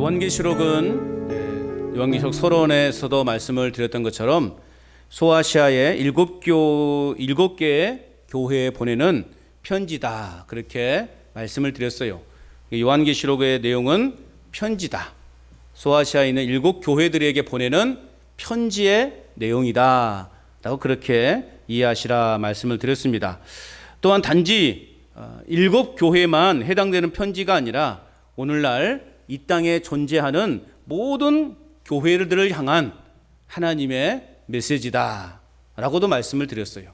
요한계시록은 요한계시록 서론에서도 말씀을 드렸던 것처럼 소아시아의 일곱 개의 교회에 보내는 편지다, 그렇게 말씀을 드렸어요. 요한계시록의 내용은 편지다, 소아시아에 있는 일곱 교회들에게 보내는 편지의 내용이다 라고 그렇게 이해하시라 말씀을 드렸습니다. 또한 단지 일곱 교회만 해당되는 편지가 아니라 오늘날 이 땅에 존재하는 모든 교회들을 향한 하나님의 메시지다 라고도 말씀을 드렸어요.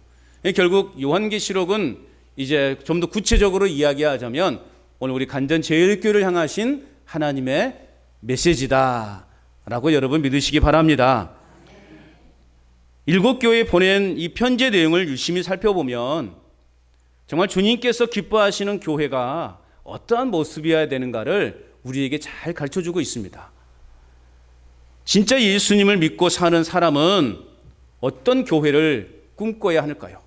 결국 요한계시록은 이제 좀 더 구체적으로 이야기하자면 오늘 우리 간전제일교회를 향하신 하나님의 메시지다 라고 여러분 믿으시기 바랍니다. 일곱 교회에 보낸 이 편지의 내용을 유심히 살펴보면 정말 주님께서 기뻐하시는 교회가 어떠한 모습이어야 되는가를 우리에게 잘 가르쳐주고 있습니다. 진짜 예수님을 믿고 사는 사람은 어떤 교회를 꿈꿔야 할까요?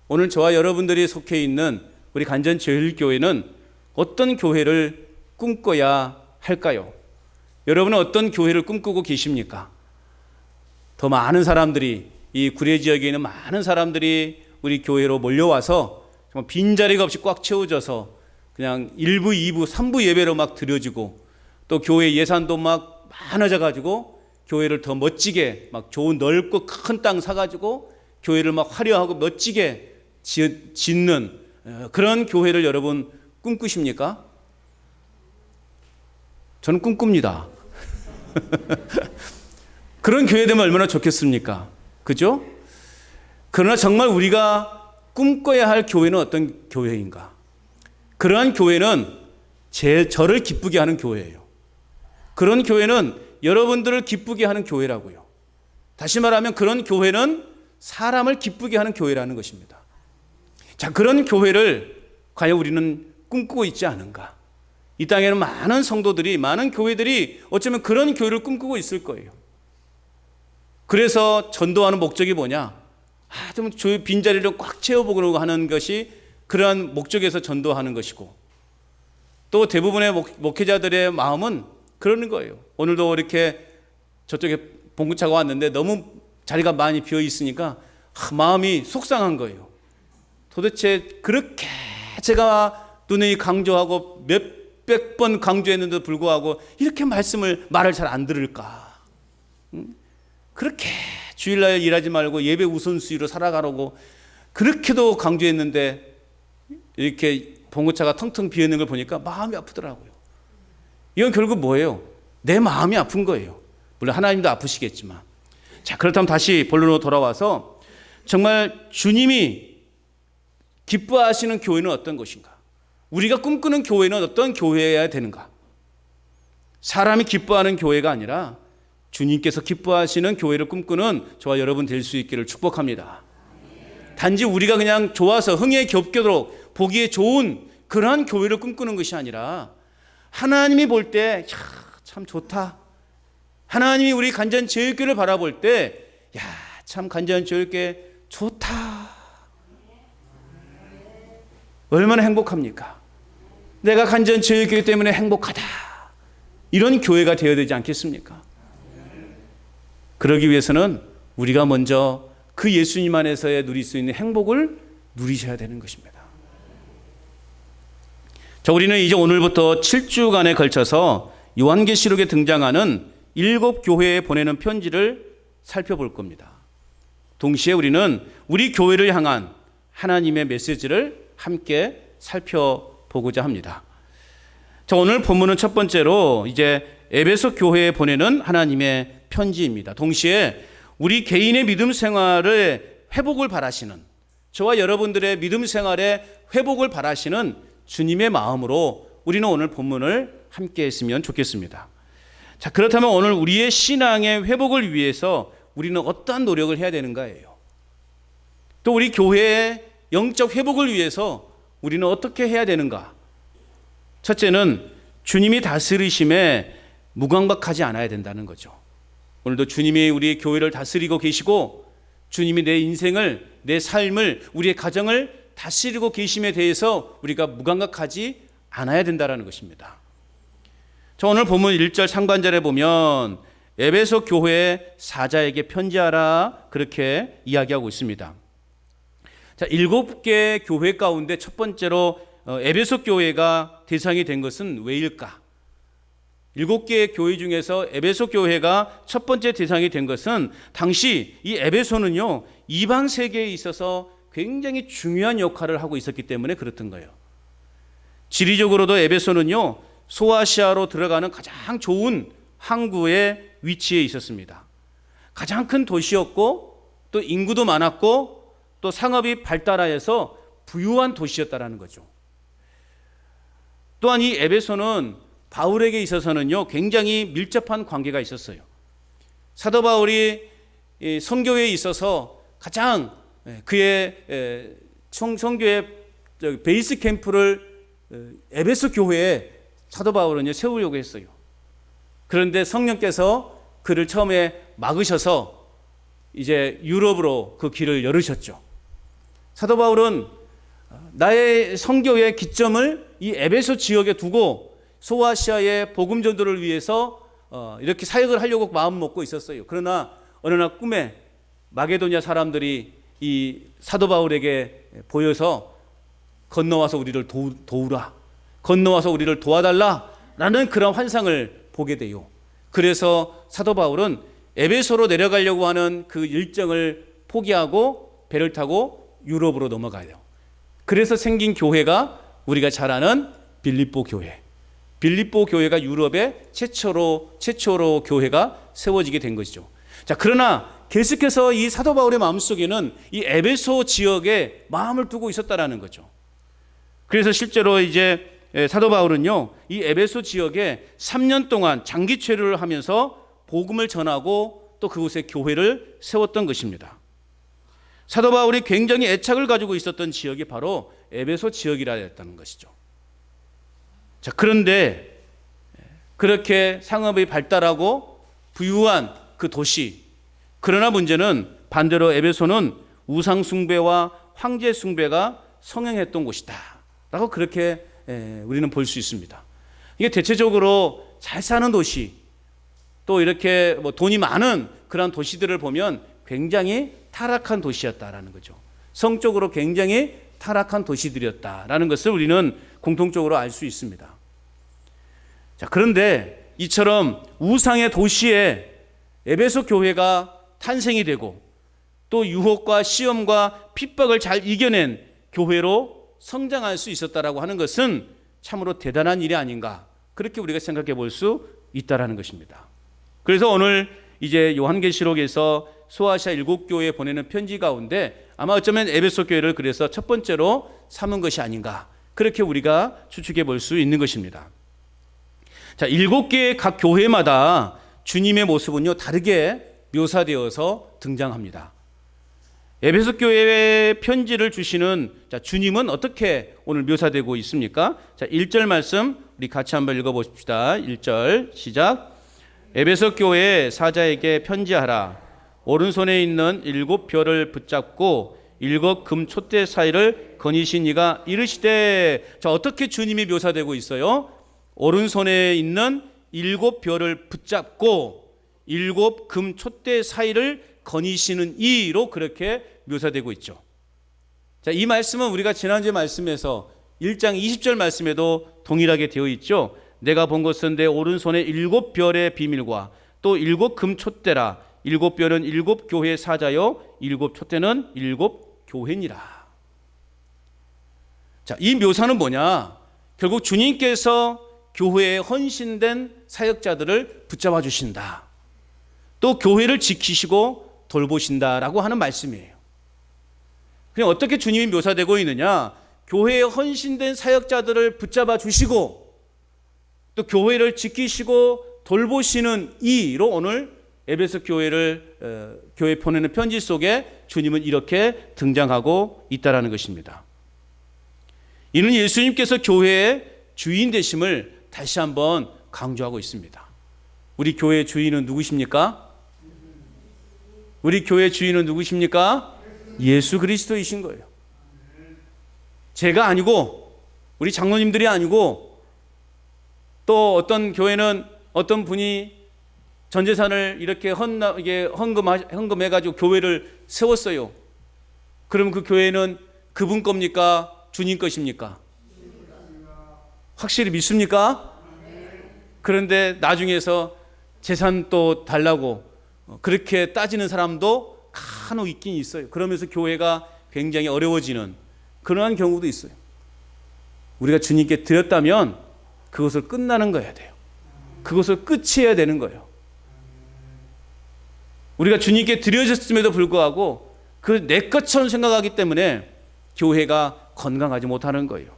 오늘 저와 여러분들이 속해 있는 우리 간전제일교회는 어떤 교회를 꿈꿔야 할까요? 여러분은 어떤 교회를 꿈꾸고 계십니까? 더 많은 사람들이, 이 구례 지역에 있는 많은 사람들이 우리 교회로 몰려와서 정말 빈자리가 없이 꽉 채워져서 그냥 1부, 2부, 3부 예배로 막 드려지고 또 교회 예산도 막 많아져 가지고 교회를 더 멋지게 막 좋은 넓고 큰 땅 사가지고 교회를 막 화려하고 멋지게 짓는 그런 교회를 여러분 꿈꾸십니까? 저는 꿈꿉니다. 그런 교회 되면 얼마나 좋겠습니까? 그죠? 그러나 정말 우리가 꿈꿔야 할 교회는 어떤 교회인가? 그러한 교회는 저를 기쁘게 하는 교회예요. 그런 교회는 여러분들을 기쁘게 하는 교회라고요. 다시 말하면 그런 교회는 사람을 기쁘게 하는 교회라는 것입니다. 자, 그런 교회를 과연 우리는 꿈꾸고 있지 않은가? 이 땅에는 많은 성도들이, 많은 교회들이 어쩌면 그런 교회를 꿈꾸고 있을 거예요. 그래서 전도하는 목적이 뭐냐? 좀 빈자리를 꽉 채워보려고 하는 것이 그러한 목적에서 전도하는 것이고, 또 대부분의 목회자들의 마음은 그러는 거예요. 오늘도 이렇게 저쪽에 봉구차가 왔는데 너무 자리가 많이 비어 있으니까 마음이 속상한 거예요. 도대체 그렇게 제가 누누이 강조하고 몇백 번 강조했는데도 불구하고 이렇게 말을 잘 안 들을까? 그렇게 주일날 일하지 말고 예배 우선순위로 살아가라고 그렇게도 강조했는데 이렇게 봉고차가 텅텅 비어있는 걸 보니까 마음이 아프더라고요. 이건 결국 뭐예요? 내 마음이 아픈 거예요. 물론 하나님도 아프시겠지만. 자, 그렇다면 다시 본론으로 돌아와서 정말 주님이 기뻐하시는 교회는 어떤 것인가? 우리가 꿈꾸는 교회는 어떤 교회여야 되는가? 사람이 기뻐하는 교회가 아니라 주님께서 기뻐하시는 교회를 꿈꾸는 저와 여러분 될 수 있기를 축복합니다. 단지 우리가 그냥 좋아서 흥에 겹도록 보기에 좋은 그러한 교회를 꿈꾸는 것이 아니라 하나님이 볼 때 참 좋다. 하나님이 우리 간전제일교회를 바라볼 때 참 간전제일교회 좋다. 얼마나 행복합니까? 내가 간전제일교회 때문에 행복하다. 이런 교회가 되어야 되지 않겠습니까? 그러기 위해서는 우리가 먼저 그 예수님 안에서의 누릴 수 있는 행복을 누리셔야 되는 것입니다. 자, 우리는 이제 오늘부터 7주간에 걸쳐서 요한계시록에 등장하는 7교회에 보내는 편지를 살펴볼 겁니다. 동시에 우리는 우리 교회를 향한 하나님의 메시지를 함께 살펴보고자 합니다. 자, 오늘 본문은 첫 번째로 이제 에베소 교회에 보내는 하나님의 편지입니다. 동시에 우리 개인의 믿음 생활의 회복을 바라시는, 저와 여러분들의 믿음 생활의 회복을 바라시는 주님의 마음으로 우리는 오늘 본문을 함께 했으면 좋겠습니다. 자, 그렇다면 오늘 우리의 신앙의 회복을 위해서 우리는 어떠한 노력을 해야 되는가예요. 또 우리 교회의 영적 회복을 위해서 우리는 어떻게 해야 되는가? 첫째는 주님이 다스리심에 무감각하지 않아야 된다는 거죠. 오늘도 주님이 우리 교회를 다스리고 계시고 주님이 내 인생을, 내 삶을, 우리의 가정을 다스리고 계심에 대해서 우리가 무감각하지 않아야 된다는 것입니다. 저 오늘 본문 1절 상반절에 보면 에베소 교회 사자에게 편지하라 그렇게 이야기하고 있습니다. 자, 7개 교회 가운데 첫 번째로 에베소 교회가 대상이 된 것은 왜일까? 7개의 교회 중에서 에베소 교회가 첫 번째 대상이 된 것은 당시 이 에베소는요, 이방 세계에 있어서 굉장히 중요한 역할을 하고 있었기 때문에 그렇던 거예요. 지리적으로도 에베소는요, 소아시아로 들어가는 가장 좋은 항구의 위치에 있었습니다. 가장 큰 도시였고 또 인구도 많았고 또 상업이 발달하여서 부유한 도시였다라는 거죠. 또한 이 에베소는 바울에게 있어서는요, 굉장히 밀접한 관계가 있었어요. 사도 바울이 선교에 있어서 가장 그의 선교의 베이스 캠프를 에베소 교회에 사도 바울은 세우려고 했어요. 그런데 성령께서 그를 처음에 막으셔서 이제 유럽으로 그 길을 열으셨죠. 사도 바울은 나의 선교의 기점을 이 에베소 지역에 두고 소아시아의 복음 전도를 위해서 이렇게 사역을 하려고 마음 먹고 있었어요. 그러나 어느 날 꿈에 마게도냐 사람들이 이 사도 바울에게 보여서 건너와서 우리를 도우라, 건너와서 우리를 도와달라라는 그런 환상을 보게 돼요. 그래서 사도 바울은 에베소로 내려가려고 하는 그 일정을 포기하고 배를 타고 유럽으로 넘어가요. 그래서 생긴 교회가 우리가 잘 아는 빌립보 교회. 빌립보 교회가 유럽의 최초로 교회가 세워지게 된 것이죠. 자, 그러나 계속해서 이 사도 바울의 마음속에는 이 에베소 지역에 마음을 두고 있었다라는 거죠. 그래서 실제로 이제 사도 바울은요, 이 에베소 지역에 3년 동안 장기 체류를 하면서 복음을 전하고 또 그곳에 교회를 세웠던 것입니다. 사도 바울이 굉장히 애착을 가지고 있었던 지역이 바로 에베소 지역이라 했다는 것이죠. 자, 그런데 그렇게 상업이 발달하고 부유한 그 도시, 그러나 문제는 반대로 에베소는 우상 숭배와 황제 숭배가 성행했던 곳이다 라고 그렇게 우리는 볼 수 있습니다. 이게 대체적으로 잘 사는 도시, 또 이렇게 뭐 돈이 많은 그런 도시들을 보면 굉장히 타락한 도시였다라는 거죠. 성적으로 굉장히 타락한 도시들이었다라는 것을 우리는 공통적으로 알 수 있습니다. 자, 그런데 이처럼 우상의 도시에 에베소 교회가 탄생이 되고 또 유혹과 시험과 핍박을 잘 이겨낸 교회로 성장할 수 있었다라고 하는 것은 참으로 대단한 일이 아닌가, 그렇게 우리가 생각해 볼 수 있다라는 것입니다. 그래서 오늘 이제 요한계시록에서 소아시아 7교회에 보내는 편지 가운데 아마 어쩌면 에베소 교회를 그래서 첫 번째로 삼은 것이 아닌가, 그렇게 우리가 추측해 볼 수 있는 것입니다. 자, 7개의 각 교회마다 주님의 모습은요, 다르게 묘사되어서 등장합니다. 에베소 교회에 편지를 주시는 주님은 어떻게 오늘 묘사되고 있습니까? 자, 1절 말씀 우리 같이 한번 읽어보십시다. 1절 시작. 에베소 교회 사자에게 편지하라. 오른손에 있는 7별을 붙잡고 7 금 촛대 사이를 거니신 이가 이르시되. 자, 어떻게 주님이 묘사되고 있어요? 오른손에 있는 7별을 붙잡고 7 금 촛대 사이를 거니시는 이로 그렇게 묘사되고 있죠. 자, 이 말씀은 우리가 지난주 말씀에서 1장 20절 말씀에도 동일하게 되어 있죠. 내가 본 것은 내 오른손에 7별의 비밀과 또 7 금 촛대라. 7별은 7 교회의 사자요 7 촛대는 7 교회니라. 자, 이 묘사는 뭐냐? 결국 주님께서 교회에 헌신된 사역자들을 붙잡아 주신다, 또 교회를 지키시고 돌보신다라고 하는 말씀이에요. 그냥 어떻게 주님이 묘사되고 있느냐? 교회에 헌신된 사역자들을 붙잡아 주시고 또 교회를 지키시고 돌보시는 이로 오늘 에베소 교회 보내는 편지 속에 주님은 이렇게 등장하고 있다라는 것입니다. 이는 예수님께서 교회의 주인 되심을 다시 한번 강조하고 있습니다. 우리 교회의 주인은 누구십니까? 우리 교회의 주인은 누구십니까? 예수 그리스도이신 거예요. 제가 아니고 우리 장로님들이 아니고 또 어떤 교회는 어떤 분이 전 재산을 이렇게 헌금해가지고 교회를 세웠어요. 그럼 그 교회는 그분 겁니까? 주님 것입니까? 확실히 믿습니까? 그런데 나중에서 재산 또 달라고 그렇게 따지는 사람도 간혹 있긴 있어요. 그러면서 교회가 굉장히 어려워지는 그러한 경우도 있어요. 우리가 주님께 드렸다면 그것을 끝나는 거야 돼요. 그것을 끝이어야 되는 거예요. 우리가 주님께 드려졌음에도 불구하고 그 내 것처럼 생각하기 때문에 교회가 건강하지 못하는 거예요.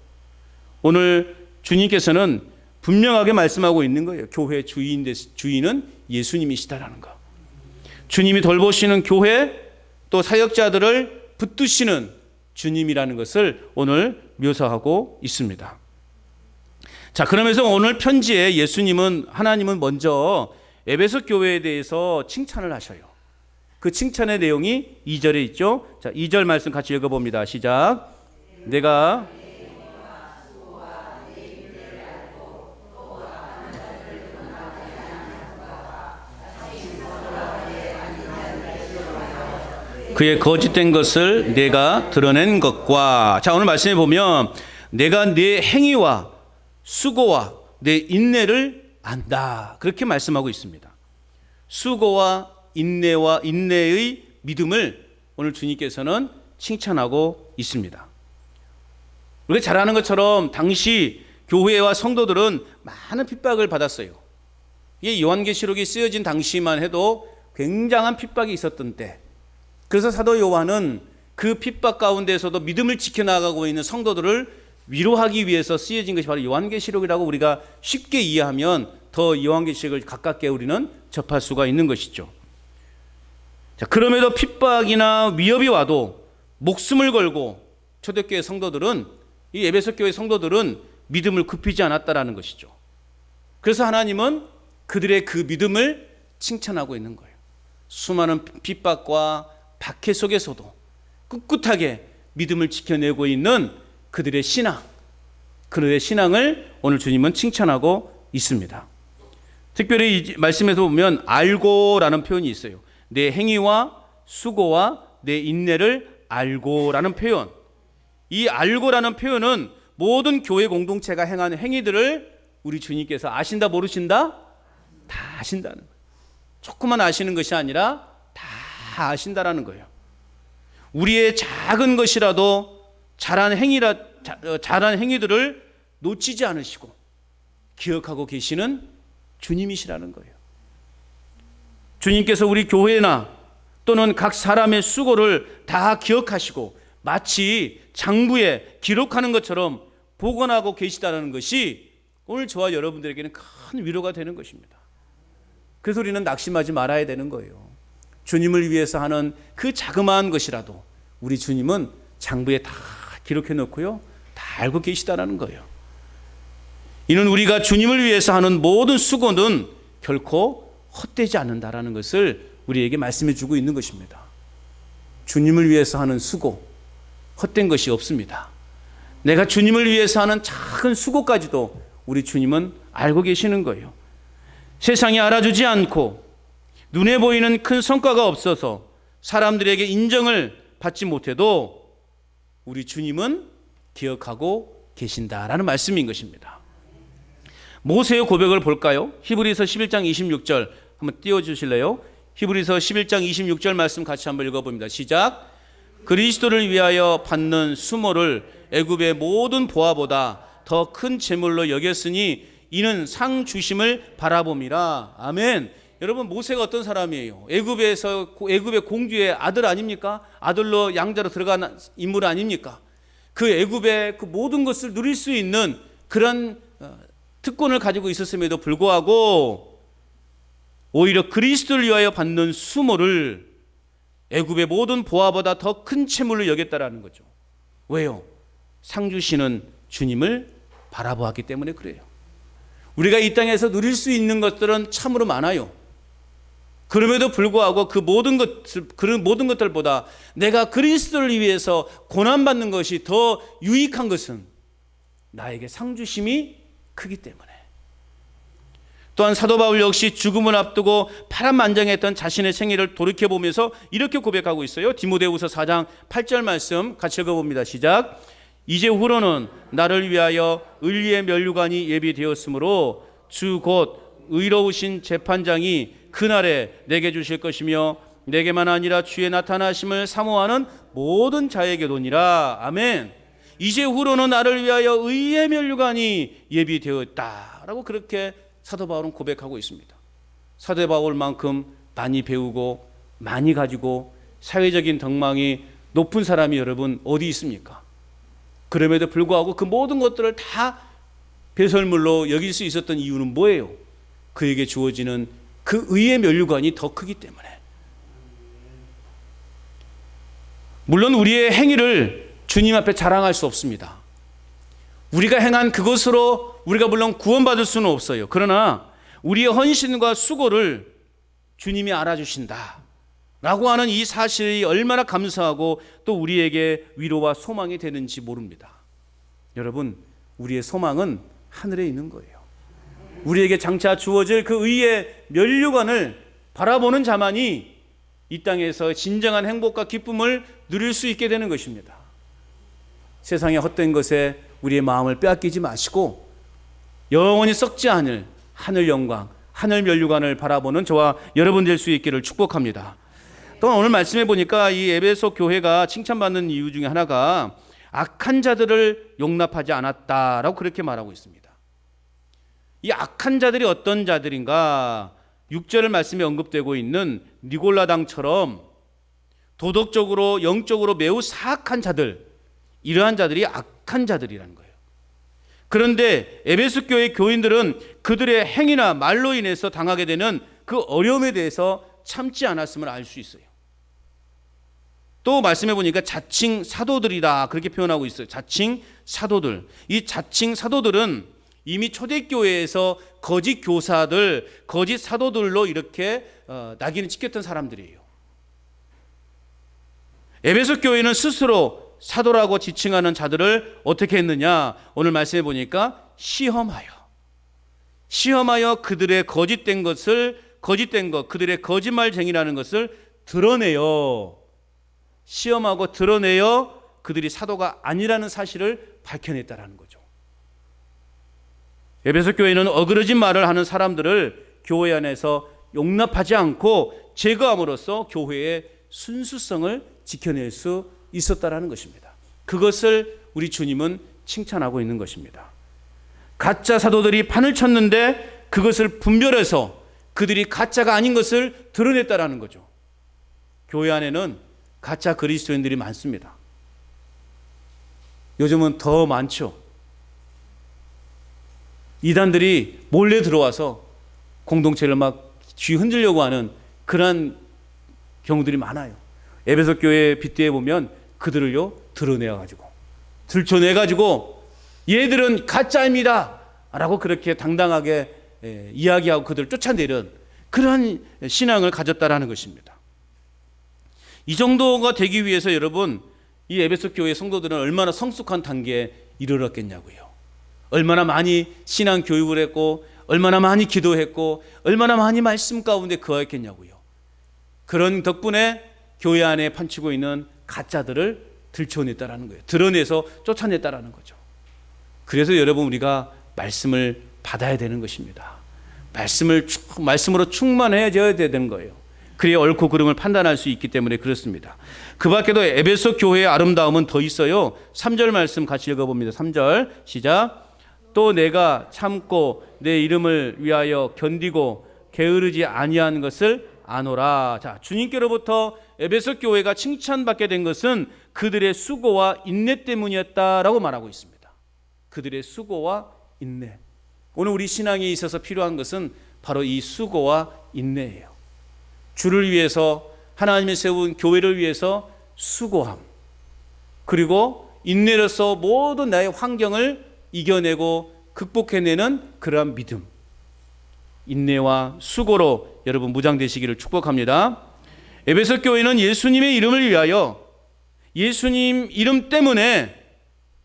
오늘 주님께서는 분명하게 말씀하고 있는 거예요. 교회의 주인은 예수님이시다라는 거. 주님이 돌보시는 교회 또 사역자들을 붙드시는 주님이라는 것을 오늘 묘사하고 있습니다. 자, 그러면서 오늘 편지에 하나님은 먼저 에베소 교회에 대해서 칭찬을 하셔요. 그 칭찬의 내용이 2절에 있죠. 자, 2절 말씀 같이 읽어봅니다. 시작. 내가 그의 거짓된 것을 내가 드러낸 것과. 자, 오늘 말씀해 보면 내가 네 행위와 수고와 내 인내를 안다. 그렇게 말씀하고 있습니다. 수고와 인내의 믿음을 오늘 주님께서는 칭찬하고 있습니다. 우리가 잘 아는 것처럼 당시 교회와 성도들은 많은 핍박을 받았어요. 이게 요한계시록이 쓰여진 당시만 해도 굉장한 핍박이 있었던 때, 그래서 사도 요한은 그 핍박 가운데서도 믿음을 지켜나가고 있는 성도들을 위로하기 위해서 쓰여진 것이 바로 요한계시록이라고 우리가 쉽게 이해하면 더 요한계시록을 가깝게 우리는 접할 수가 있는 것이죠. 자, 그럼에도 핍박이나 위협이 와도 목숨을 걸고 초대교회 성도들은, 이 에베소 교회 성도들은 믿음을 굽히지 않았다라는 것이죠. 그래서 하나님은 그들의 그 믿음을 칭찬하고 있는 거예요. 수많은 핍박과 박해 속에서도 꿋꿋하게 믿음을 지켜내고 있는 그들의 신앙을 오늘 주님은 칭찬하고 있습니다. 특별히 이 말씀에서 보면 알고라는 표현이 있어요. 내 행위와 수고와 내 인내를 알고라는 표현. 이 알고라는 표현은 모든 교회 공동체가 행하는 행위들을 우리 주님께서 아신다 모르신다? 다 아신다는 거예요. 조금만 아시는 것이 아니라 다 아신다라는 거예요. 우리의 작은 것이라도 잘한 행위들을 놓치지 않으시고 기억하고 계시는 주님이시라는 거예요. 주님께서 우리 교회나 또는 각 사람의 수고를 다 기억하시고 마치 장부에 기록하는 것처럼 보관하고 계시다는 것이 오늘 저와 여러분들에게는 큰 위로가 되는 것입니다. 그래서 우리는 낙심하지 말아야 되는 거예요. 주님을 위해서 하는 그 자그마한 것이라도 우리 주님은 장부에 다 기록해 놓고요, 다 알고 계시다라는 거예요. 이는 우리가 주님을 위해서 하는 모든 수고는 결코 헛되지 않는다라는 것을 우리에게 말씀해 주고 있는 것입니다. 주님을 위해서 하는 수고, 헛된 것이 없습니다. 내가 주님을 위해서 하는 작은 수고까지도 우리 주님은 알고 계시는 거예요. 세상이 알아주지 않고 눈에 보이는 큰 성과가 없어서 사람들에게 인정을 받지 못해도 우리 주님은 기억하고 계신다라는 말씀인 것입니다. 모세의 고백을 볼까요? 히브리서 11장 26절 한번 띄워주실래요? 히브리서 11장 26절 말씀 같이 한번 읽어봅니다. 시작. 그리스도를 위하여 받는 수모를 애굽의 모든 보화보다 더 큰 재물로 여겼으니 이는 상 주심을 바라봄이라. 아멘. 여러분, 모세가 어떤 사람이에요? 애굽의 공주의 아들 아닙니까? 아들로 양자로 들어간 인물 아닙니까? 그 애굽의 그 모든 것을 누릴 수 있는 그런 특권을 가지고 있었음에도 불구하고 오히려 그리스도를 위하여 받는 수모를 애굽의 모든 보화보다 더 큰 채물로 여겼다라는 거죠. 왜요? 상 주시는 주님을 바라보았기 때문에 그래요. 우리가 이 땅에서 누릴 수 있는 것들은 참으로 많아요. 그럼에도 불구하고 그 모든 것들보다 내가 그리스도를 위해서 고난받는 것이 더 유익한 것은 나에게 상 주심이 크기 때문에, 또한 사도 바울 역시 죽음을 앞두고 파란만장했던 자신의 생애를 돌이켜보면서 이렇게 고백하고 있어요. 디모데후서 4장 8절 말씀 같이 읽어봅니다. 시작. 이제후로는 나를 위하여 의리의 면류관이 예비되었으므로 주 곧 의로우신 재판장이 그날에 내게 주실 것이며 내게만 아니라 주의 나타나심을 사모하는 모든 자에게도니라. 아멘. 이제후로는 나를 위하여 의의 면류관이 예비되었다라고 그렇게 사도 바울은 고백하고 있습니다. 사도 바울만큼 많이 배우고 많이 가지고 사회적인 덕망이 높은 사람이 여러분 어디 있습니까? 그럼에도 불구하고 그 모든 것들을 다 배설물로 여길 수 있었던 이유는 뭐예요? 그에게 주어지는 그 의의 면류관이 더 크기 때문에. 물론 우리의 행위를 주님 앞에 자랑할 수 없습니다. 우리가 행한 그것으로 우리가 물론 구원받을 수는 없어요. 그러나 우리의 헌신과 수고를 주님이 알아주신다 라고 하는 이 사실이 얼마나 감사하고 또 우리에게 위로와 소망이 되는지 모릅니다. 여러분, 우리의 소망은 하늘에 있는 거예요. 우리에게 장차 주어질 그 의의 면류관을 바라보는 자만이 이 땅에서 진정한 행복과 기쁨을 누릴 수 있게 되는 것입니다. 세상의 헛된 것에 우리의 마음을 빼앗기지 마시고 영원히 썩지 않을 하늘 영광, 하늘 면류관을 바라보는 저와 여러분 될 수 있기를 축복합니다. 또 오늘 말씀해 보니까 이 에베소 교회가 칭찬받는 이유 중에 하나가 악한 자들을 용납하지 않았다라고 그렇게 말하고 있습니다. 이 악한 자들이 어떤 자들인가? 6절 말씀에 언급되고 있는 니골라당처럼 도덕적으로 영적으로 매우 사악한 자들, 이러한 자들이 악한 자들이라는 거예요. 그런데 에베소 교회 교인들은 그들의 행위나 말로 인해서 당하게 되는 그 어려움에 대해서 참지 않았음을 알 수 있어요. 또 말씀해 보니까 자칭 사도들이다 그렇게 표현하고 있어요. 자칭 사도들. 이 자칭 사도들은 이미 초대교회에서 거짓 교사들, 거짓 사도들로 이렇게 낙인을 찍혔던 사람들이에요. 에베소 교회는 스스로 사도라고 지칭하는 자들을 어떻게 했느냐? 오늘 말씀해 보니까 시험하여 그들의 거짓된 것, 그들의 거짓말쟁이라는 것을 드러내요. 시험하고 드러내어 그들이 사도가 아니라는 사실을 밝혀냈다라는 거죠. 에베소 교회는 어그러진 말을 하는 사람들을 교회 안에서 용납하지 않고 제거함으로써 교회의 순수성을 지켜낼 수 있었다라는 것입니다. 그것을 우리 주님은 칭찬하고 있는 것입니다. 가짜 사도들이 판을 쳤는데 그것을 분별해서 그들이 가짜가 아닌 것을 드러냈다라는 거죠. 교회 안에는 가짜 그리스도인들이 많습니다. 요즘은 더 많죠. 이단들이 몰래 들어와서 공동체를 막 뒤흔들려고 하는 그러한 경우들이 많아요. 에베소 교회 빗대에 보면 그들을요 드러내가지고 들춰내가지고 얘들은 가짜입니다 라고 그렇게 당당하게 이야기하고 그들을 쫓아내는 그러한 신앙을 가졌다라는 것입니다. 이 정도가 되기 위해서 여러분 이 에베소 교회 성도들은 얼마나 성숙한 단계에 이르렀겠냐고요. 얼마나 많이 신앙 교육을 했고 얼마나 많이 기도했고 얼마나 많이 말씀 가운데 거했겠냐고요. 그런 덕분에 교회 안에 판치고 있는 가짜들을 들춰냈다라는 거예요. 드러내서 쫓아냈다라는 거죠. 그래서 여러분 우리가 말씀을 받아야 되는 것입니다. 말씀으로 충만해져야 되는 거예요. 그래야 옳고 그름을 판단할 수 있기 때문에 그렇습니다. 그 밖에도 에베소 교회의 아름다움은 더 있어요. 3절 말씀 같이 읽어봅니다. 3절 시작. 또 내가 참고 내 이름을 위하여 견디고 게으르지 아니한 것을 아노라. 자, 주님께로부터 에베소 교회가 칭찬받게 된 것은 그들의 수고와 인내 때문이었다라고 말하고 있습니다. 그들의 수고와 인내. 오늘 우리 신앙에 있어서 필요한 것은 바로 이 수고와 인내예요. 주를 위해서 하나님이 세운 교회를 위해서 수고함, 그리고 인내로서 모든 나의 환경을 이겨내고 극복해내는 그러한 믿음, 인내와 수고로 여러분 무장되시기를 축복합니다. 에베소 교회는 예수님의 이름을 위하여 예수님 이름 때문에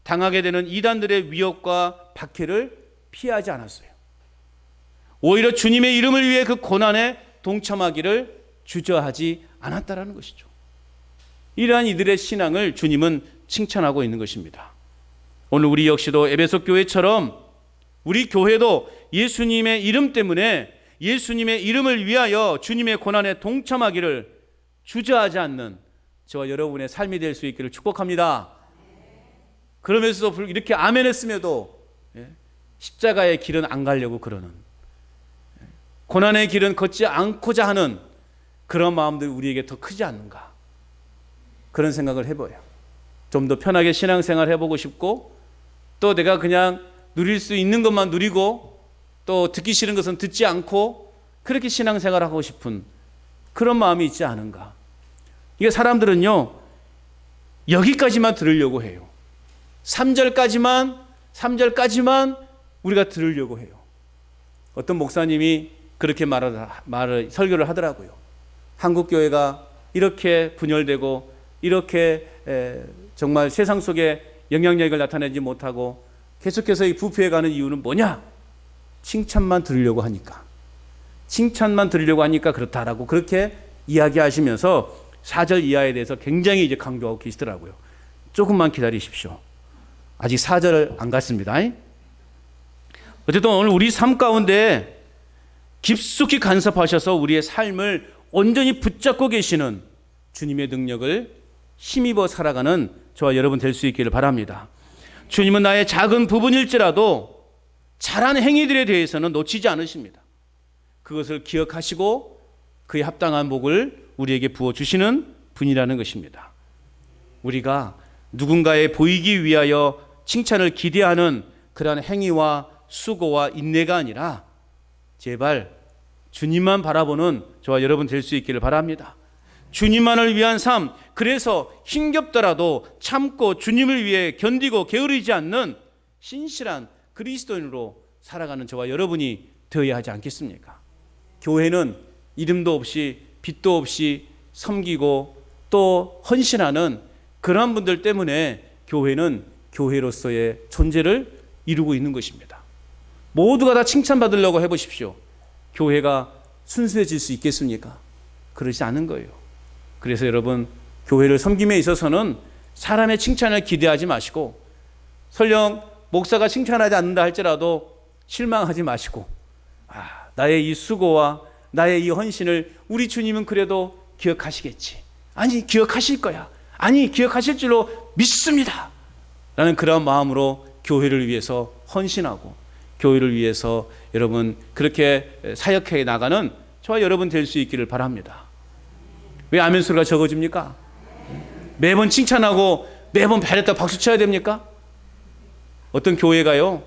당하게 되는 이단들의 위협과 박해를 피하지 않았어요. 오히려 주님의 이름을 위해 그 고난에 동참하기를 주저하지 않았다라는 것이죠. 이러한 이들의 신앙을 주님은 칭찬하고 있는 것입니다. 오늘 우리 역시도 에베소 교회처럼 우리 교회도 예수님의 이름 때문에 예수님의 이름을 위하여 주님의 고난에 동참하기를 주저하지 않는 저와 여러분의 삶이 될 수 있기를 축복합니다. 그러면서도 이렇게 아멘 했음에도 십자가의 길은 안 가려고 그러는, 고난의 길은 걷지 않고자 하는 그런 마음들이 우리에게 더 크지 않는가, 그런 생각을 해봐요. 좀 더 편하게 신앙생활 해보고 싶고, 또 내가 그냥 누릴 수 있는 것만 누리고 또 듣기 싫은 것은 듣지 않고 그렇게 신앙생활하고 싶은 그런 마음이 있지 않은가. 이게 사람들은요, 여기까지만 들으려고 해요. 3절까지만 우리가 들으려고 해요. 어떤 목사님이 그렇게 설교를 하더라고요. 한국 교회가 이렇게 분열되고 이렇게 정말 세상 속에 영향력을 나타내지 못하고 계속해서 이 부패해가는 이유는 뭐냐? 칭찬만 들으려고 하니까 그렇다라고 그렇게 이야기하시면서 4절 이하에 대해서 굉장히 이제 강조하고 계시더라고요. 조금만 기다리십시오. 아직 4절 안 갔습니다. 어쨌든 오늘 우리 삶 가운데 깊숙이 간섭하셔서 우리의 삶을 온전히 붙잡고 계시는 주님의 능력을 힘입어 살아가는 저와 여러분 될 수 있기를 바랍니다. 주님은 나의 작은 부분일지라도 잘한 행위들에 대해서는 놓치지 않으십니다. 그것을 기억하시고 그에 합당한 복을 우리에게 부어주시는 분이라는 것입니다. 우리가 누군가에 보이기 위하여 칭찬을 기대하는 그러한 행위와 수고와 인내가 아니라 제발 주님만 바라보는 저와 여러분 될 수 있기를 바랍니다. 주님만을 위한 삶, 그래서 힘겹더라도 참고 주님을 위해 견디고 게으르지 않는 신실한 그리스도인으로 살아가는 저와 여러분이 되어야 하지 않겠습니까? 교회는 이름도 없이 빛도 없이 섬기고 또 헌신하는 그러한 분들 때문에 교회는 교회로서의 존재를 이루고 있는 것입니다. 모두가 다 칭찬받으려고 해보십시오. 교회가 순수해질 수 있겠습니까? 그러지 않은 거예요. 그래서 여러분, 교회를 섬김에 있어서는 사람의 칭찬을 기대하지 마시고, 설령 목사가 칭찬하지 않는다 할지라도 실망하지 마시고, 나의 이 수고와 나의 이 헌신을 우리 주님은 그래도 기억하시겠지. 아니, 기억하실 거야. 아니, 기억하실 줄로 믿습니다. 라는 그런 마음으로 교회를 위해서 헌신하고 교회를 위해서 여러분 그렇게 사역해 나가는 저와 여러분 될 수 있기를 바랍니다. 왜 아멘 소리가 적어집니까? 매번 칭찬하고 매번 잘했다 박수 쳐야 됩니까? 어떤 교회가요,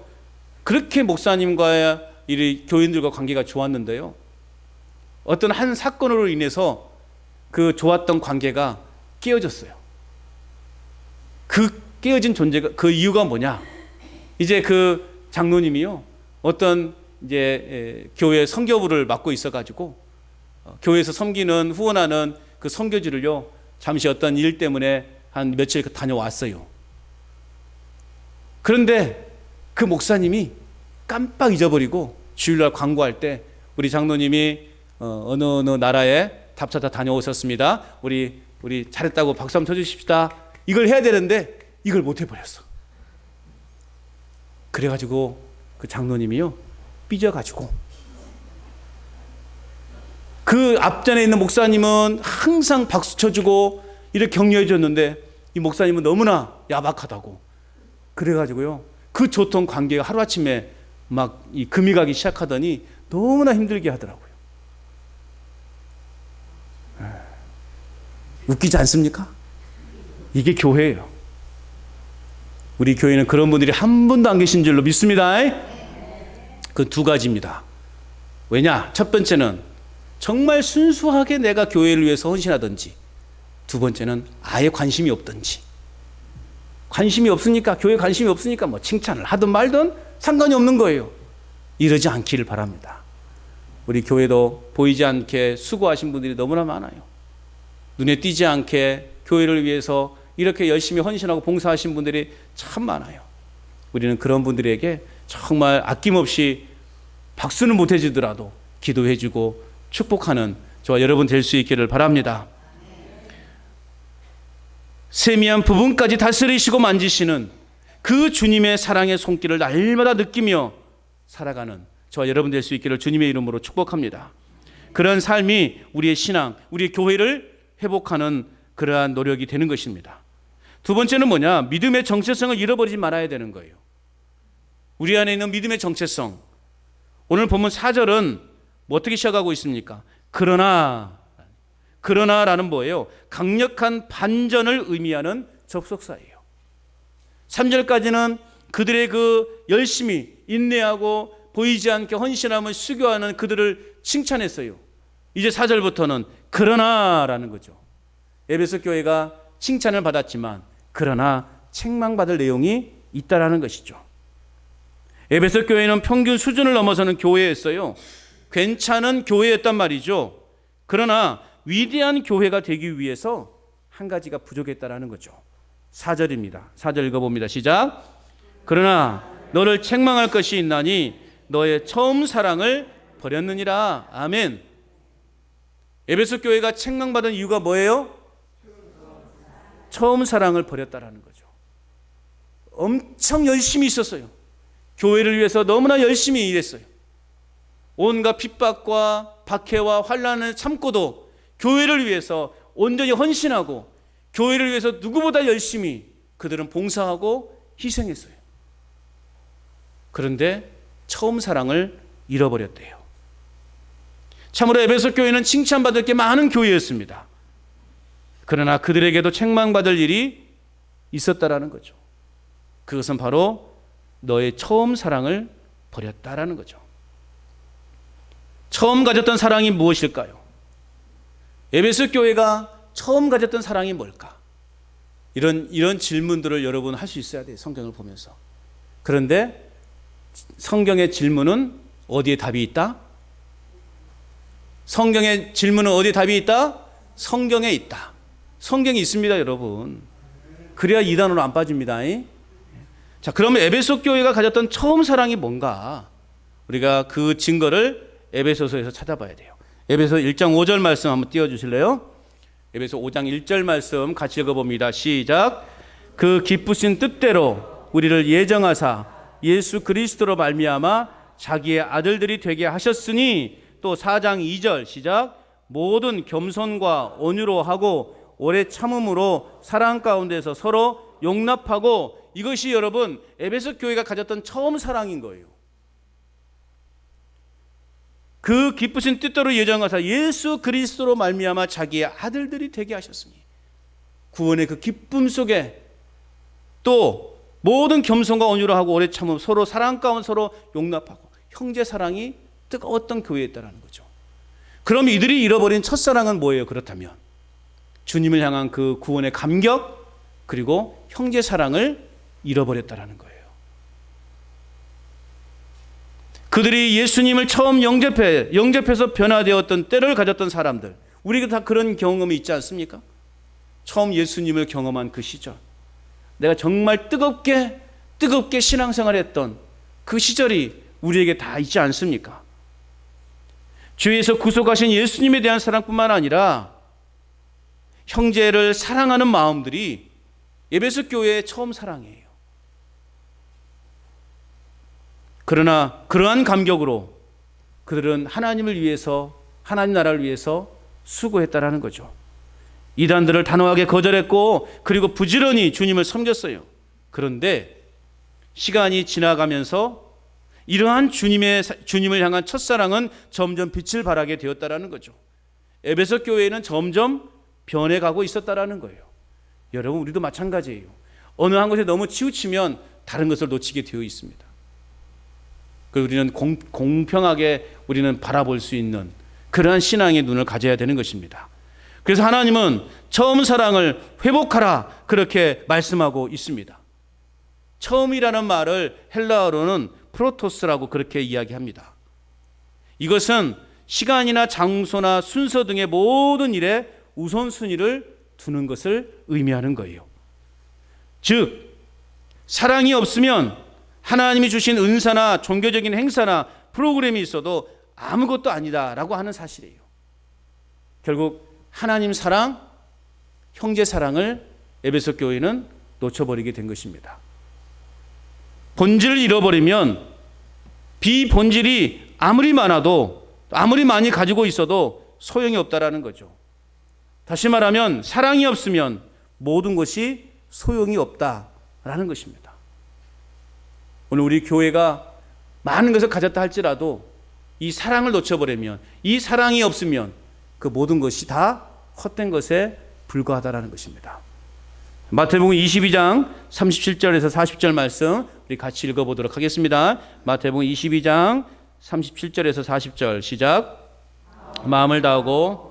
그렇게 목사님과 이 교인들과 관계가 좋았는데요, 어떤 한 사건으로 인해서 그 좋았던 관계가 깨어졌어요. 그 깨어진 존재가, 그 이유가 뭐냐? 이제 그 장로님이요, 어떤 이제 교회 선교부를 맡고 있어가지고 교회에서 섬기는 후원하는 그 선교지를요, 잠시 어떤 일 때문에 한 며칠 다녀왔어요. 그런데 그 목사님이 깜빡 잊어버리고 주일날 광고할 때 우리 장로님이 어느 나라에 답사다 다녀오셨습니다. 우리 잘했다고 박수 한번 쳐주십시다. 이걸 해야 되는데 이걸 못 해버렸어. 그래가지고 그 장로님이요, 삐져가지고 그 앞전에 있는 목사님은 항상 박수 쳐주고 이렇게 격려해 줬는데 이 목사님은 너무나 야박하다고, 그래가지고요 그 좋던 관계가 하루아침에 막 이 금이 가기 시작하더니 너무나 힘들게 하더라고요. 웃기지 않습니까? 이게 교회예요. 우리 교회는 그런 분들이 한 분도 안 계신 줄로 믿습니다. 그 두 가지입니다. 왜냐? 첫 번째는 정말 순수하게 내가 교회를 위해서 헌신하든지, 두 번째는 아예 관심이 없든지. 관심이 없으니까, 교회에 관심이 없으니까 뭐 칭찬을 하든 말든 상관이 없는 거예요. 이러지 않기를 바랍니다. 우리 교회도 보이지 않게 수고하신 분들이 너무나 많아요. 눈에 띄지 않게 교회를 위해서 이렇게 열심히 헌신하고 봉사하신 분들이 참 많아요. 우리는 그런 분들에게 정말 아낌없이 박수는 못 해주더라도 기도해주고 축복하는 저와 여러분 될 수 있기를 바랍니다. 세미한 부분까지 다스리시고 만지시는 그 주님의 사랑의 손길을 날마다 느끼며 살아가는 저와 여러분 될 수 있기를 주님의 이름으로 축복합니다. 그런 삶이 우리의 신앙, 우리의 교회를 회복하는 그러한 노력이 되는 것입니다. 두 번째는 뭐냐? 믿음의 정체성을 잃어버리지 말아야 되는 거예요. 우리 안에 있는 믿음의 정체성. 오늘 본문 4절은 뭐 어떻게 시작하고 있습니까? 그러나라는 뭐예요? 강력한 반전을 의미하는 접속사예요. 3절까지는 그들의 그 열심히 인내하고 보이지 않게 헌신함을 수교하는 그들을 칭찬했어요. 이제 4절부터는 그러나라는 거죠. 에베소 교회가 칭찬을 받았지만 그러나 책망받을 내용이 있다라는 것이죠. 에베소 교회는 평균 수준을 넘어서는 교회였어요. 괜찮은 교회였단 말이죠. 그러나 위대한 교회가 되기 위해서 한 가지가 부족했다라는 거죠. 4절입니다. 4절 읽어봅니다. 시작. 그러나 너를 책망할 것이 있나니 너의 처음 사랑을 버렸느니라. 아멘. 에베소 교회가 책망받은 이유가 뭐예요? 처음 사랑을 버렸다라는 거죠. 엄청 열심히 있었어요. 교회를 위해서 너무나 열심히 일했어요. 온갖 핍박과 박해와 환난을 참고도 교회를 위해서 온전히 헌신하고 교회를 위해서 누구보다 열심히 그들은 봉사하고 희생했어요. 그런데 처음 사랑을 잃어버렸대요. 참으로 에베소 교회는 칭찬받을 게 많은 교회였습니다. 그러나 그들에게도 책망받을 일이 있었다라는 거죠. 그것은 바로 너의 처음 사랑을 버렸다라는 거죠. 처음 가졌던 사랑이 무엇일까요? 에베소 교회가 처음 가졌던 사랑이 뭘까? 이런 질문들을 여러분 할 수 있어야 돼요. 성경을 보면서. 그런데 성경의 질문은 어디에 답이 있다? 성경의 질문은 어디에 답이 있다? 성경에 있다. 성경이 있습니다, 여러분. 그래야 이단으로 안 빠집니다. 자, 그러면 에베소 교회가 가졌던 처음 사랑이 뭔가? 우리가 그 증거를 에베소서에서 찾아봐야 돼요. 에베소 1장 5절 말씀 한번 띄워주실래요? 에베소 5장 1절 말씀 같이 읽어봅니다. 시작. 그 기쁘신 뜻대로 우리를 예정하사 예수 그리스도로 말미암아 자기의 아들들이 되게 하셨으니, 또 4장 2절 시작. 모든 겸손과 온유로 하고 오래 참음으로 사랑 가운데서 서로 용납하고. 이것이 여러분 에베소 교회가 가졌던 처음 사랑인 거예요. 그 기쁘신 뜻대로 예정하사 예수 그리스도로 말미암아 자기의 아들들이 되게 하셨으니, 구원의 그 기쁨 속에 또 모든 겸손과 온유로 하고 오래 참음, 서로 사랑 가운데 서로 용납하고, 형제 사랑이 뜨거웠던 교회였다는 거죠. 그럼 이들이 잃어버린 첫사랑은 뭐예요? 그렇다면 주님을 향한 그 구원의 감격, 그리고 형제 사랑을 잃어버렸다는 거예요. 그들이 예수님을 처음 영접해서 변화되었던 때를 가졌던 사람들, 우리가 다 그런 경험이 있지 않습니까? 처음 예수님을 경험한 그 시절, 내가 정말 뜨겁게 신앙생활했던 그 시절이 우리에게 다 있지 않습니까? 주에서 구속하신 예수님에 대한 사랑뿐만 아니라 형제를 사랑하는 마음들이 에베소 교회의 처음 사랑이에요. 그러나 그러한 감격으로 그들은 하나님을 위해서, 하나님 나라를 위해서 수고했다라는 거죠. 이단들을 단호하게 거절했고, 그리고 부지런히 주님을 섬겼어요. 그런데 시간이 지나가면서 이러한 주님을 향한 첫사랑은 점점 빛을 발하게 되었다라는 거죠. 에베소 교회는 점점 변해가고 있었다라는 거예요. 여러분, 우리도 마찬가지예요. 어느 한 곳에 너무 치우치면 다른 것을 놓치게 되어 있습니다. 그리고 우리는 공평하게 우리는 바라볼 수 있는 그러한 신앙의 눈을 가져야 되는 것입니다. 그래서 하나님은 처음 사랑을 회복하라, 그렇게 말씀하고 있습니다. 처음이라는 말을 헬라어로는 프로토스라고 그렇게 이야기합니다. 이것은 시간이나 장소나 순서 등의 모든 일에 우선순위를 두는 것을 의미하는 거예요. 즉, 사랑이 없으면 하나님이 주신 은사나 종교적인 행사나 프로그램이 있어도 아무것도 아니다라고 하는 사실이에요. 결국 하나님 사랑, 형제 사랑을 에베소 교회는 놓쳐버리게 된 것입니다. 본질을 잃어버리면 비본질이 아무리 많아도, 아무리 많이 가지고 있어도 소용이 없다라는 거죠. 다시 말하면 사랑이 없으면 모든 것이 소용이 없다라는 것입니다. 오늘 우리 교회가 많은 것을 가졌다 할지라도 이 사랑을 놓쳐버리면, 이 사랑이 없으면 그 모든 것이 다 헛된 것에 불과하다라는 것입니다. 마태복음 22장 37절에서 40절 말씀 우리 같이 읽어보도록 하겠습니다. 마태복음 22장 37절에서 40절 시작. 마음을 다하고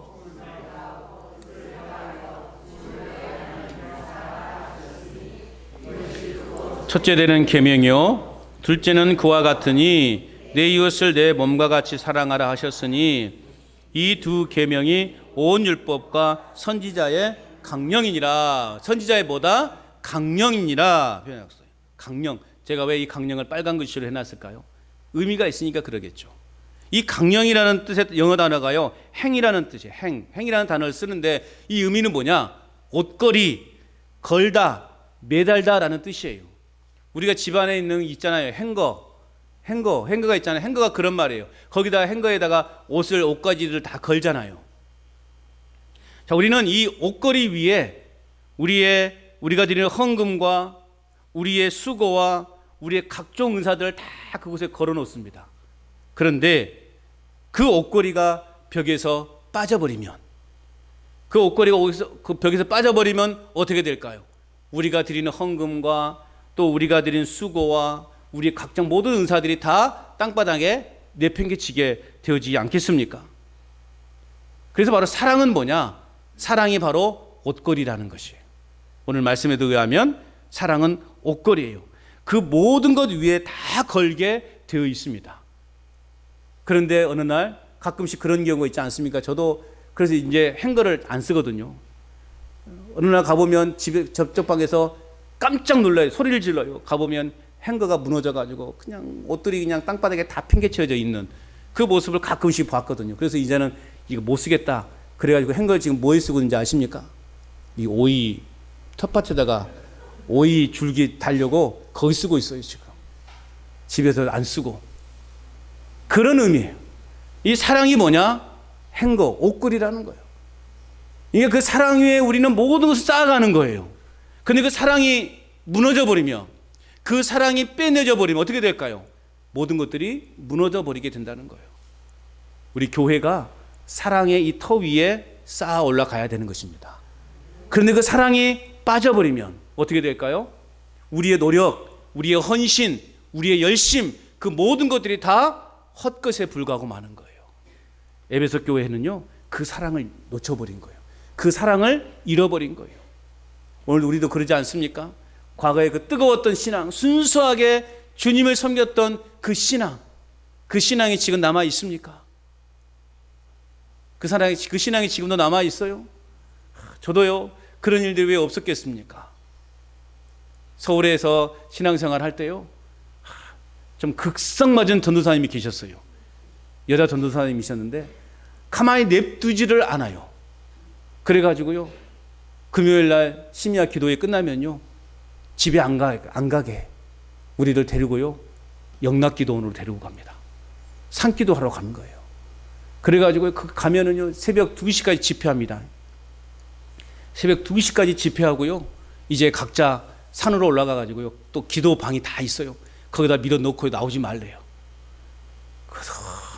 첫째 되는 계명이요 둘째는 그와 같으니 내 이웃을 내 몸과 같이 사랑하라 하셨으니 이 두 계명이 온 율법과 선지자의 강령이니라. 선지자의 뭐다? 강령이니라 표현했어요. 강령. 제가 왜 이 강령을 빨간 글씨로 해놨을까요? 의미가 있으니까 그러겠죠. 이 강령이라는 뜻의 영어 단어가요, 행이라는 뜻이에요. 행이라는 단어를 쓰는데 이 의미는 뭐냐? 옷걸이, 걸다, 매달다라는 뜻이에요. 우리가 집안에 있잖아요. 행거가 있잖아요. 행거가 그런 말이에요. 거기다 행거에다가 옷가지를 다 걸잖아요. 자, 우리는 이 옷걸이 위에 우리가 드리는 헌금과 우리의 수고와 우리의 각종 은사들을 다 그곳에 걸어 놓습니다. 그런데 그 옷걸이가 벽에서 빠져버리면, 그 옷걸이가 그 벽에서 빠져버리면 어떻게 될까요? 우리가 드리는 헌금과 또 우리가 드리는 수고와 우리의 각종 모든 은사들이 다 땅바닥에 내팽개치게 되어지지 않겠습니까? 그래서 바로 사랑은 뭐냐? 사랑이 바로 옷걸이라는 것이에요. 오늘 말씀에도 의하면 사랑은 옷걸이에요. 그 모든 것 위에 다 걸게 되어 있습니다. 그런데 어느 날 가끔씩 그런 경우가 있지 않습니까? 저도 그래서 이제 행거를 안 쓰거든요. 어느 날 가보면 집에 접촉방에서 깜짝 놀라요. 소리를 질러요. 가보면 행거가 무너져가지고 그냥 옷들이 그냥 땅바닥에 다 팽개쳐져 있는 그 모습을 가끔씩 봤거든요. 그래서 이제는 이거 못 쓰겠다. 그래가지고 행거를 지금 뭐에 쓰고 있는지 아십니까? 이 오이 텃밭에다가 오이 줄기 달려고 거기 쓰고 있어요. 지금 집에서 안 쓰고. 그런 의미예요. 이 사랑이 뭐냐? 행거, 옷걸이라는 거예요. 이게 그 사랑 위에 우리는 모든 것을 쌓아가는 거예요. 근데 그 사랑이 무너져 버리면, 그 사랑이 빼내져 버리면 어떻게 될까요? 모든 것들이 무너져 버리게 된다는 거예요. 우리 교회가 사랑의 이 터 위에 쌓아 올라가야 되는 것입니다. 그런데 그 사랑이 빠져버리면 어떻게 될까요? 우리의 노력, 우리의 헌신, 우리의 열심, 그 모든 것들이 다 헛것에 불과하고 마는 거예요. 에베소 교회는요, 그 사랑을 놓쳐버린 거예요. 그 사랑을 잃어버린 거예요. 오늘 우리도 그러지 않습니까? 과거에 그 뜨거웠던 신앙, 순수하게 주님을 섬겼던 그 신앙이 지금 남아 있습니까? 그 신앙이 지금도 남아 있어요? 저도요, 그런 일들이 왜 없었겠습니까? 서울에서 신앙생활 할 때요, 좀 극성맞은 전도사님이 계셨어요. 여자 전도사님이셨는데 가만히 냅두지를 않아요. 그래가지고요, 금요일날 심야 기도회 끝나면요, 집에 안 가게 우리를 데리고요, 영락기도원으로 데리고 갑니다. 산기도 하러 가는 거예요. 그래가지고 가면은요, 새벽 2시까지 집회합니다. 새벽 2시까지 집회하고요, 이제 각자 산으로 올라가가지고요, 또 기도방이 다 있어요. 거기다 밀어넣고 나오지 말래요. 그래서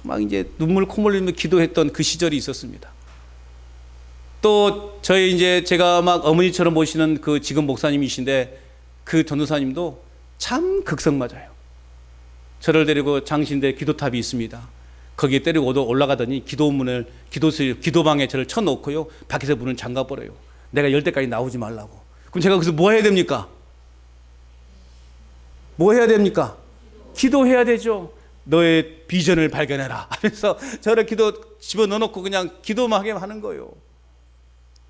막 이제 눈물 콧물 흘리며 기도했던 그 시절이 있었습니다. 또 제가 막 어머니처럼 모시는 그 지금 목사님이신데 그 전도사님도 참 극성 맞아요. 저를 데리고 장신대 기도탑이 있습니다. 거기에 데리고 올라가더니 기도방에 저를 쳐놓고요, 밖에서 문을 잠가버려요. 내가 열 때까지 나오지 말라고. 그럼 제가 거기서 뭐 해야 됩니까? 뭐 해야 됩니까? 기도해야 되죠. 너의 비전을 발견해라 하면서 저를 집어넣어놓고 그냥 기도만 하게 하는 거예요.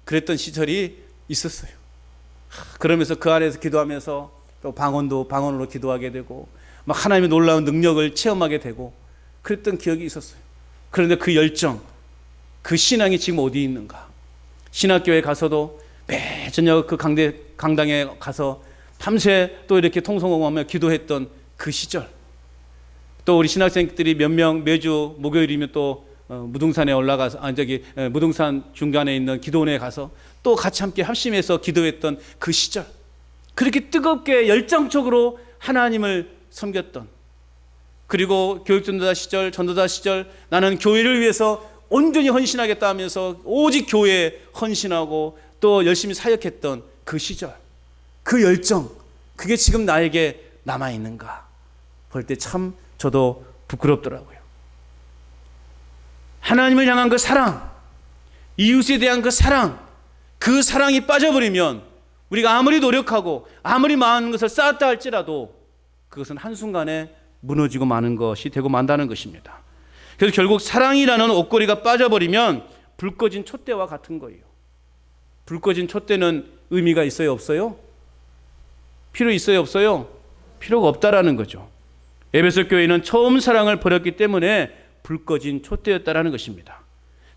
그랬던 시절이 있었어요. 그러면서 그 안에서 기도하면서 또 방언으로 기도하게 되고 막 하나님의 놀라운 능력을 체험하게 되고 그랬던 기억이 있었어요. 그런데 그 열정, 그 신앙이 지금 어디 있는가? 신학교에 가서도 매 저녁 그 강당에 가서 밤새 또 이렇게 통성공하며 기도했던 그 시절, 또 우리 신학생들이 몇 명 매주 목요일이면 또 무등산에 올라가서 무등산 중간에 있는 기도원에 가서 또 같이 함께 합심해서 기도했던 그 시절, 그렇게 뜨겁게 열정적으로 하나님을 섬겼던, 그리고 교육전도자 시절, 전도자 시절 나는 교회를 위해서 온전히 헌신하겠다 하면서 오직 교회에 헌신하고 또 열심히 사역했던 그 시절, 그 열정, 그게 지금 나에게 남아있는가 볼 때 참 저도 부끄럽더라고요. 하나님을 향한 그 사랑, 이웃에 대한 그 사랑이 빠져버리면 우리가 아무리 노력하고 아무리 많은 것을 쌓았다 할지라도 그것은 한순간에 무너지고 마는 것이 되고 만다는 것입니다. 그래서 결국 사랑이라는 옷걸이가 빠져버리면 불 꺼진 촛대와 같은 거예요. 불 꺼진 촛대는 의미가 있어요, 없어요? 필요 있어요, 없어요? 필요가 없다라는 거죠. 에베소 교회는 처음 사랑을 버렸기 때문에 불 꺼진 촛대였다라는 것입니다.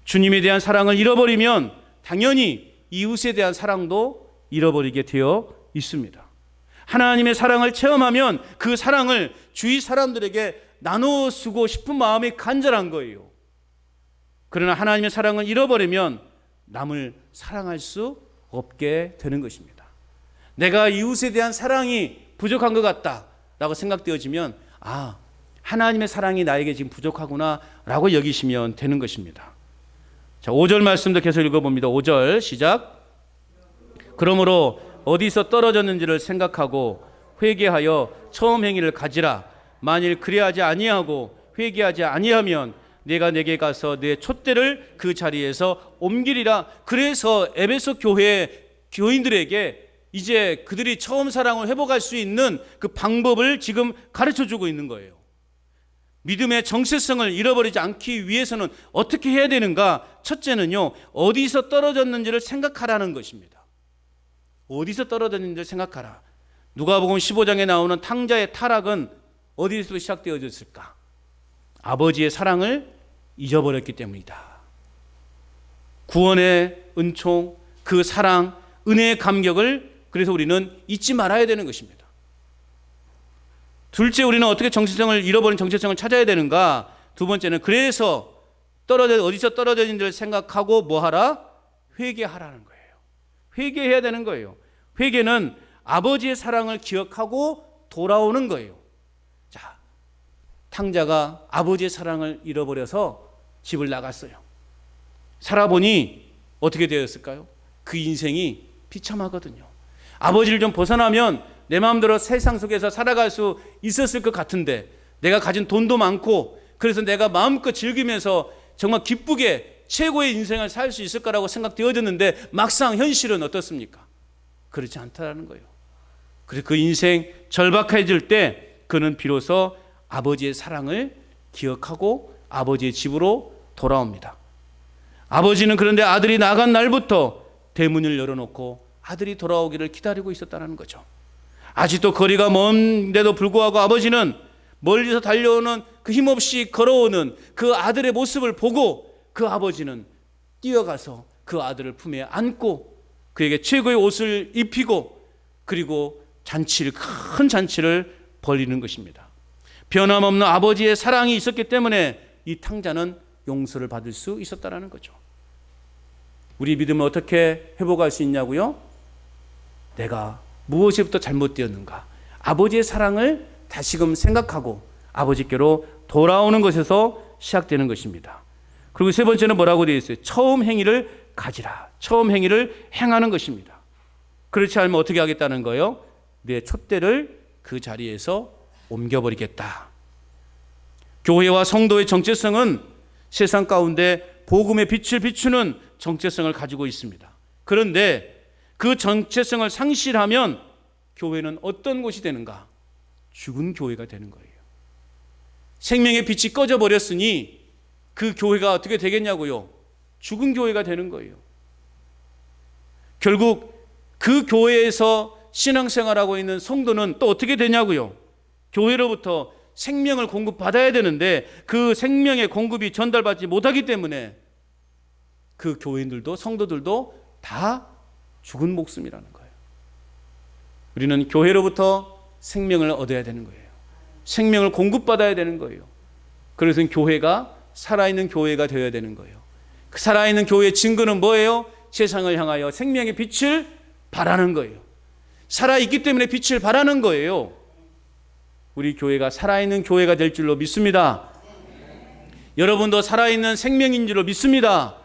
주님에 대한 사랑을 잃어버리면 당연히 이웃에 대한 사랑도 잃어버리게 되어 있습니다. 하나님의 사랑을 체험하면 그 사랑을 주위 사람들에게 나누어 쓰고 싶은 마음이 간절한 거예요. 그러나 하나님의 사랑을 잃어버리면 남을 사랑할 수 없게 되는 것입니다. 내가 이웃에 대한 사랑이 부족한 것 같다라고 생각되어지면 하나님의 사랑이 나에게 지금 부족하구나 라고 여기시면 되는 것입니다. 자, 5절 말씀도 계속 읽어봅니다. 5절 시작. 그러므로 어디서 떨어졌는지를 생각하고 회개하여 처음 행위를 가지라. 만일 그리하지 아니하고 회개하지 아니하면 내가 내게 가서 내 촛대를 그 자리에서 옮기리라. 그래서 에베소 교회 교인들에게 이제 그들이 처음 사랑을 회복할 수 있는 그 방법을 지금 가르쳐주고 있는 거예요. 믿음의 정체성을 잃어버리지 않기 위해서는 어떻게 해야 되는가? 첫째는요, 어디서 떨어졌는지를 생각하라는 것입니다. 어디서 떨어졌는지를 생각하라. 누가복음 15장에 나오는 탕자의 타락은 어디서 시작되어졌을까? 아버지의 사랑을 잊어버렸기 때문이다. 구원의 은총, 그 사랑, 은혜의 감격을 그래서 우리는 잊지 말아야 되는 것입니다. 둘째, 우리는 어떻게 정체성을 잃어버린 정체성을 찾아야 되는가? 두 번째는 그래서 어디서 떨어졌는지를 생각하고 뭐하라? 회개하라는 거예요. 회개해야 되는 거예요. 회개는 아버지의 사랑을 기억하고 돌아오는 거예요. 자, 탕자가 아버지의 사랑을 잃어버려서 집을 나갔어요. 살아보니 어떻게 되었을까요? 그 인생이 비참하거든요. 아버지를 좀 벗어나면 내 마음대로 세상 속에서 살아갈 수 있었을 것 같은데, 내가 가진 돈도 많고 그래서 내가 마음껏 즐기면서 정말 기쁘게 최고의 인생을 살 수 있을 거라고 생각되어졌는데 막상 현실은 어떻습니까? 그렇지 않다라는 거예요. 그래서 그 인생 절박해질 때 그는 비로소 아버지의 사랑을 기억하고 아버지의 집으로 돌아옵니다. 아버지는 그런데 아들이 나간 날부터 대문을 열어놓고 아들이 돌아오기를 기다리고 있었다는 거죠. 아직도 거리가 먼데도 불구하고 아버지는 멀리서 달려오는 그 힘없이 걸어오는 그 아들의 모습을 보고 그 아버지는 뛰어가서 그 아들을 품에 안고 그에게 최고의 옷을 입히고 그리고 큰 잔치를 벌이는 것입니다. 변함없는 아버지의 사랑이 있었기 때문에 이 탕자는 용서를 받을 수 있었다는 거죠. 우리 믿음을 어떻게 회복할 수 있냐고요? 내가 무엇이부터 잘못되었는가? 아버지의 사랑을 다시금 생각하고 아버지께로 돌아오는 것에서 시작되는 것입니다. 그리고 세 번째는 뭐라고 되어 있어요? 처음 행위를 가지라. 처음 행위를 행하는 것입니다. 그렇지 않으면 어떻게 하겠다는 거예요? 내 촛대를 그 자리에서 옮겨버리겠다. 교회와 성도의 정체성은 세상 가운데 복음의 빛을 비추는 정체성을 가지고 있습니다. 그런데 그 정체성을 상실하면 교회는 어떤 곳이 되는가? 죽은 교회가 되는 거예요. 생명의 빛이 꺼져 버렸으니 그 교회가 어떻게 되겠냐고요? 죽은 교회가 되는 거예요. 결국 그 교회에서 신앙생활하고 있는 성도는 또 어떻게 되냐고요? 교회로부터 생명을 공급받아야 되는데 그 생명의 공급이 전달받지 못하기 때문에 그 교인들도 성도들도 다 죽은 목숨이라는 거예요. 우리는 교회로부터 생명을 얻어야 되는 거예요. 생명을 공급받아야 되는 거예요. 그래서 교회가 살아있는 교회가 되어야 되는 거예요. 그 살아있는 교회의 증거는 뭐예요? 세상을 향하여 생명의 빛을 발하는 거예요. 살아있기 때문에 빛을 발하는 거예요. 우리 교회가 살아있는 교회가 될 줄로 믿습니다. 여러분도 살아있는 생명인 줄로 믿습니다.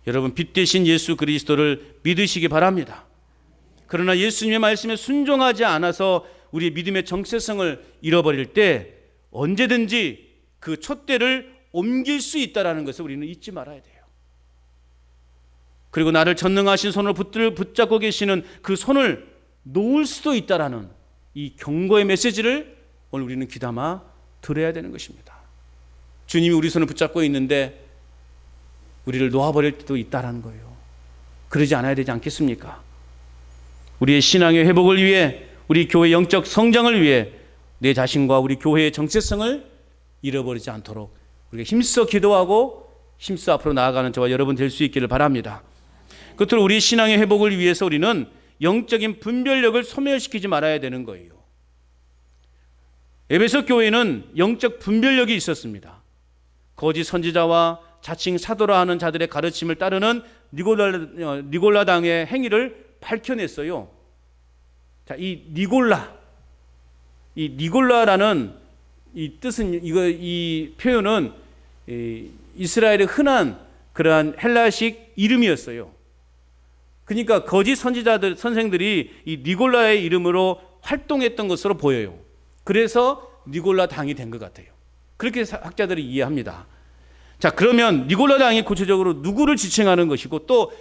여러분, 빛 대신 예수 그리스도를 믿으시기 바랍니다. 그러나 예수님의 말씀에 순종하지 않아서 우리의 믿음의 정체성을 잃어버릴 때 언제든지 그 촛대를 옮길 수 있다는 것을 우리는 잊지 말아야 돼요. 그리고 나를 전능하신 손을 붙잡고 계시는 그 손을 놓을 수도 있다라는 이 경고의 메시지를 오늘 우리는 귀담아 들어야 되는 것입니다. 주님이 우리 손을 붙잡고 있는데 우리를 놓아버릴 때도 있다라는 거예요. 그러지 않아야 되지 않겠습니까? 우리의 신앙의 회복을 위해, 우리 교회 영적 성장을 위해 내 자신과 우리 교회의 정체성을 잃어버리지 않도록 우리가 힘써 기도하고 힘써 앞으로 나아가는 저와 여러분 될 수 있기를 바랍니다. 끝으로 우리 신앙의 회복을 위해서 우리는 영적인 분별력을 소멸시키지 말아야 되는 거예요. 에베소 교회는 영적 분별력이 있었습니다. 거짓 선지자와 자칭 사도라 하는 자들의 가르침을 따르는 니골라당의 행위를 밝혀냈어요. 자, 이 니골라라는 이 뜻은 이 표현은 이스라엘의 흔한 그러한 헬라식 이름이었어요. 그러니까 거짓 선생들이 이 니골라의 이름으로 활동했던 것으로 보여요. 그래서 니골라 당이 된 것 같아요. 그렇게 학자들이 이해합니다. 자, 그러면 니골라 당이 구체적으로 누구를 지칭하는 것이고 또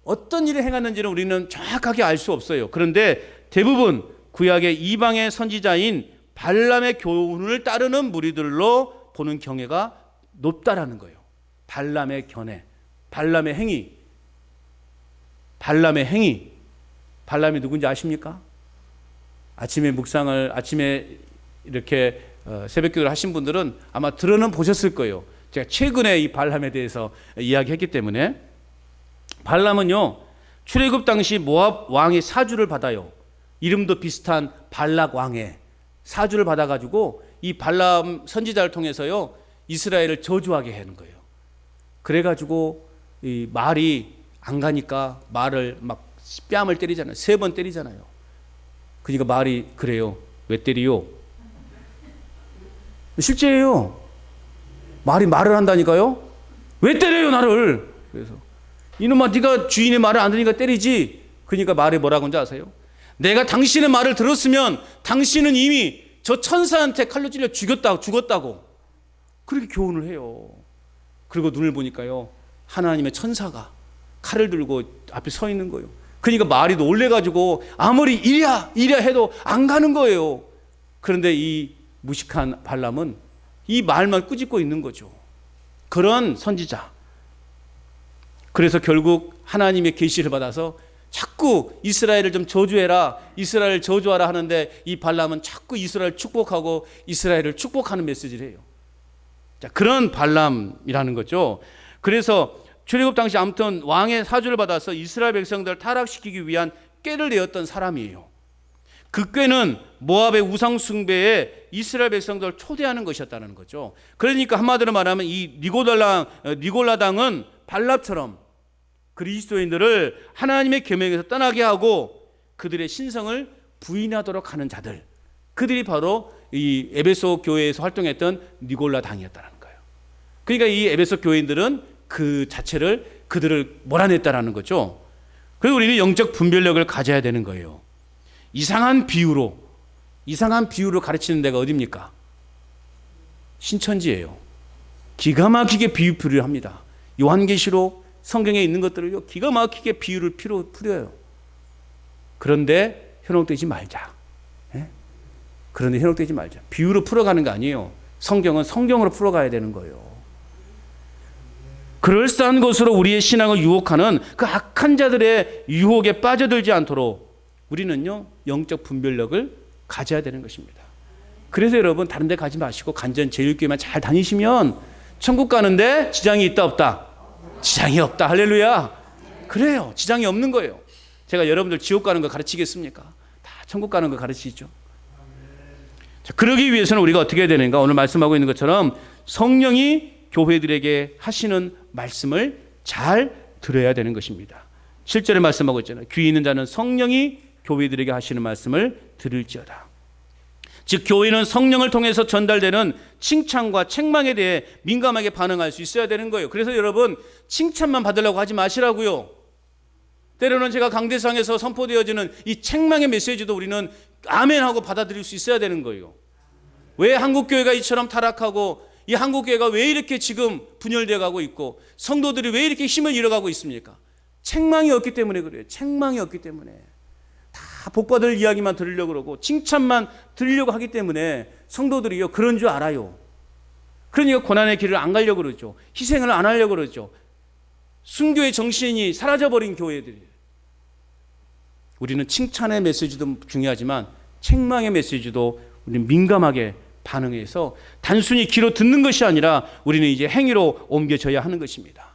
어떤 일을 행하는지는 우리는 정확하게 알 수 없어요. 그런데 대부분 구약의 이방의 선지자인 발람의 교훈을 따르는 무리들로 보는 경향가 높다라는 거예요. 발람의 견해, 발람의 행위. 발람이 누군지 아십니까? 아침에 이렇게 새벽기도를 하신 분들은 아마 들어는 보셨을 거예요. 제가 최근에 이 발람에 대해서 이야기했기 때문에. 발람은요, 출애굽 당시 모압 왕이 사주를 받아요. 이름도 비슷한 발락 왕의 사주를 받아가지고 이 발람 선지자를 통해서요 이스라엘을 저주하게 하는 거예요. 그래가지고 이 말이 안 가니까 말을 막 뺨을 때리잖아요. 3번 때리잖아요. 그러니까 말이 그래요. 왜 때리요? 실제예요. 말이 말을 한다니까요. 왜 때려요 나를? 그래서 이놈아, 네가 주인의 말을 안 들으니까 때리지. 그러니까 말이 뭐라고 하는지 아세요? 내가 당신의 말을 들었으면 당신은 이미 저 천사한테 칼로 찔려 죽었다고 그렇게 교훈을 해요. 그리고 눈을 보니까요 하나님의 천사가 칼을 들고 앞에 서 있는 거예요. 그러니까 말이 놀래가지고 아무리 이랴 해도 안 가는 거예요. 그런데 이 무식한 발람은 이 말만 꾸짖고 있는 거죠. 그런 선지자. 그래서 결국 하나님의 계시를 받아서 자꾸 이스라엘을 좀 저주해라, 이스라엘을 저주하라 하는데 이 발람은 자꾸 이스라엘을 축복하고 이스라엘을 축복하는 메시지를 해요. 자, 그런 발람이라는 거죠. 그래서 출애굽 당시 아무튼 왕의 사주를 받아서 이스라엘 백성들을 타락시키기 위한 꾀를 내었던 사람이에요. 그 꾀는 모압의 우상 숭배에 이스라엘 백성들을 초대하는 것이었다는 거죠. 그러니까 한마디로 말하면 이 니골라당은 발람처럼 그리스도인들을 하나님의 계명에서 떠나게 하고 그들의 신성을 부인하도록 하는 자들, 그들이 바로 이 에베소 교회에서 활동했던 니골라 당이었다는 거예요. 그러니까 이 에베소 교인들은 그 자체를 그들을 몰아냈다라는 거죠. 그래서 우리는 영적 분별력을 가져야 되는 거예요. 이상한 비유로 가르치는 데가 어디입니까? 신천지예요. 기가 막히게 비유풀이를 합니다. 요한계시록 성경에 있는 것들을 기가 막히게 비유를 풀어요. 그런데 현혹되지 말자. 비유로 풀어가는 거 아니에요. 성경은 성경으로 풀어가야 되는 거예요. 그럴싸한 것으로 우리의 신앙을 유혹하는 그 악한 자들의 유혹에 빠져들지 않도록 우리는요 영적 분별력을 가져야 되는 것입니다. 그래서 여러분 다른 데 가지 마시고 간전 제일교회만 잘 다니시면 천국 가는데 지장이 있다 없다? 지장이 없다. 할렐루야. 그래요. 지장이 없는 거예요. 제가 여러분들 지옥 가는 거 가르치겠습니까? 다 천국 가는 거 가르치죠. 자, 그러기 위해서는 우리가 어떻게 해야 되는가? 오늘 말씀하고 있는 것처럼 성령이 교회들에게 하시는 말씀을 잘 들어야 되는 것입니다. 실제로 말씀하고 있잖아요. 귀 있는 자는 성령이 교회들에게 하시는 말씀을 들을지어다. 즉 교회는 성령을 통해서 전달되는 칭찬과 책망에 대해 민감하게 반응할 수 있어야 되는 거예요. 그래서 여러분 칭찬만 받으려고 하지 마시라고요. 때로는 제가 강대상에서 선포되어지는 이 책망의 메시지도 우리는 아멘하고 받아들일 수 있어야 되는 거예요. 왜 한국교회가 이처럼 타락하고 이 한국교회가 왜 이렇게 지금 분열되어 가고 있고 성도들이 왜 이렇게 힘을 잃어가고 있습니까? 책망이 없기 때문에 그래요. 책망이 없기 때문에. 다 복받을 이야기만 들으려고 그러고 칭찬만 들으려고 하기 때문에 성도들이요 그런 줄 알아요. 그러니까 고난의 길을 안 가려고 그러죠. 희생을 안 하려고 그러죠. 순교의 정신이 사라져버린 교회들이. 우리는 칭찬의 메시지도 중요하지만 책망의 메시지도 우리는 민감하게 반응해서 단순히 귀로 듣는 것이 아니라 우리는 이제 행위로 옮겨져야 하는 것입니다.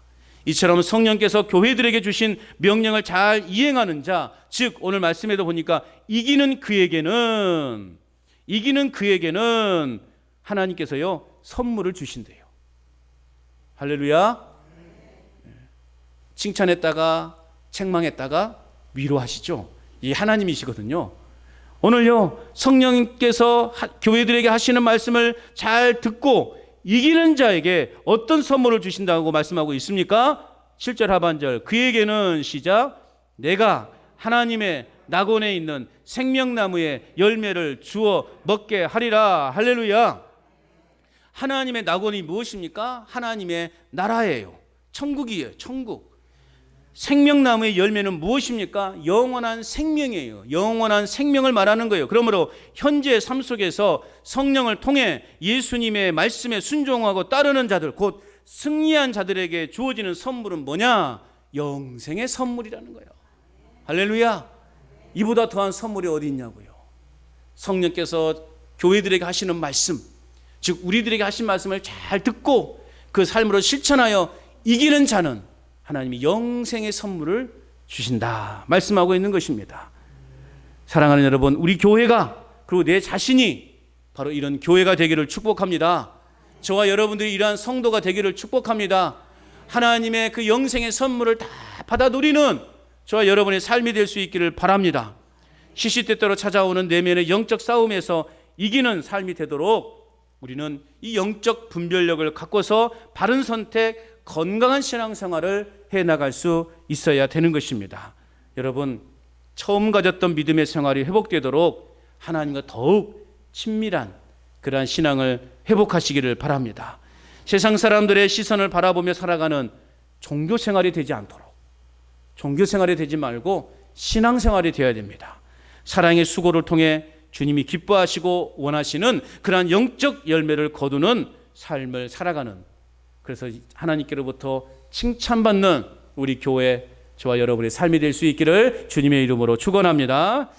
이처럼 성령께서 교회들에게 주신 명령을 잘 이행하는 자, 즉 오늘 말씀에도 보니까 이기는 그에게는 하나님께서요 선물을 주신대요. 할렐루야. 칭찬했다가 책망했다가 위로하시죠. 이 하나님이시거든요. 오늘요 성령께서 교회들에게 하시는 말씀을 잘 듣고 이기는 자에게 어떤 선물을 주신다고 말씀하고 있습니까? 7절 하반절 그에게는 시작 내가 하나님의 낙원에 있는 생명나무의 열매를 주어 먹게 하리라. 할렐루야. 하나님의 낙원이 무엇입니까? 하나님의 나라예요. 천국이에요. 천국. 생명나무의 열매는 무엇입니까? 영원한 생명이에요. 영원한 생명을 말하는 거예요. 그러므로 현재 삶 속에서 성령을 통해 예수님의 말씀에 순종하고 따르는 자들, 곧 승리한 자들에게 주어지는 선물은 뭐냐? 영생의 선물이라는 거예요. 할렐루야. 이보다 더한 선물이 어디 있냐고요. 성령께서 교회들에게 하시는 말씀, 즉 우리들에게 하신 말씀을 잘 듣고 그 삶으로 실천하여 이기는 자는 하나님이 영생의 선물을 주신다 말씀하고 있는 것입니다. 사랑하는 여러분, 우리 교회가 그리고 내 자신이 바로 이런 교회가 되기를 축복합니다. 저와 여러분들이 이러한 성도가 되기를 축복합니다. 하나님의 그 영생의 선물을 다 받아 누리는 저와 여러분의 삶이 될 수 있기를 바랍니다. 시시때때로 찾아오는 내면의 영적 싸움에서 이기는 삶이 되도록 우리는 이 영적 분별력을 갖고서 바른 선택, 건강한 신앙생활을 해나갈 수 있어야 되는 것입니다. 여러분 처음 가졌던 믿음의 생활이 회복되도록 하나님과 더욱 친밀한 그러한 신앙을 회복하시기를 바랍니다. 세상 사람들의 시선을 바라보며 살아가는 종교생활이 되지 않도록 종교생활이 되지 말고 신앙생활이 되어야 됩니다. 사랑의 수고를 통해 주님이 기뻐하시고 원하시는 그러한 영적 열매를 거두는 삶을 살아가는, 그래서 하나님께로부터 칭찬받는 우리 교회 저와 여러분의 삶이 될 수 있기를 주님의 이름으로 축원합니다.